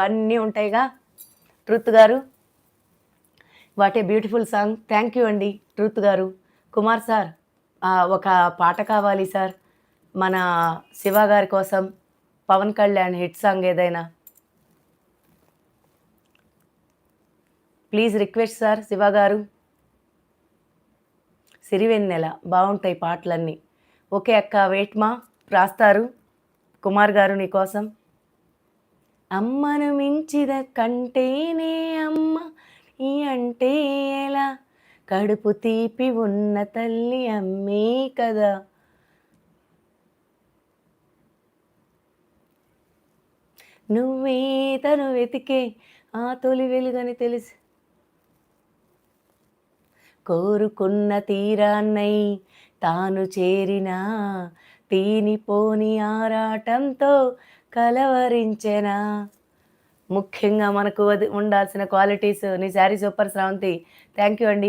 అన్నీ ఉంటాయిగా ట్రుత్ గారు. What a beautiful song. Thank you అండి ట్రుత్ గారు. కుమార్ సార్ ఒక పాట కావాలి సార్. మన శివ గారి కోసం. పవన్ కళ్యాణ్ హిట్ సాంగ్ ఏదైనా. ప్లీజ్ రిక్వెస్ట్ సార్ శివ గారు. సిరివెన్నెల బావుంటాయి పాటలన్నీ. ఓకే అక్క వెయిట్ మా రాస్తారు. కుమార్ గారు నీకోసం. అమ్మను మించిన కంటేనే అమ్మ ఈ అంటే ఎలా కడుపు తీపి ఉన్న తల్లి అమ్మే కదా. నువ్వే తను వెతికే ఆ తొలి వెలుగని తెలిసి కోరుకున్న తీరాన్నై తాను చేరినా తీనిపోని ఆరాటంతో కలవరించెనా. ముఖ్యంగా మనకు ఉండాల్సిన క్వాలిటీస్ నీ sari super Sravanthi. Thank you అండి.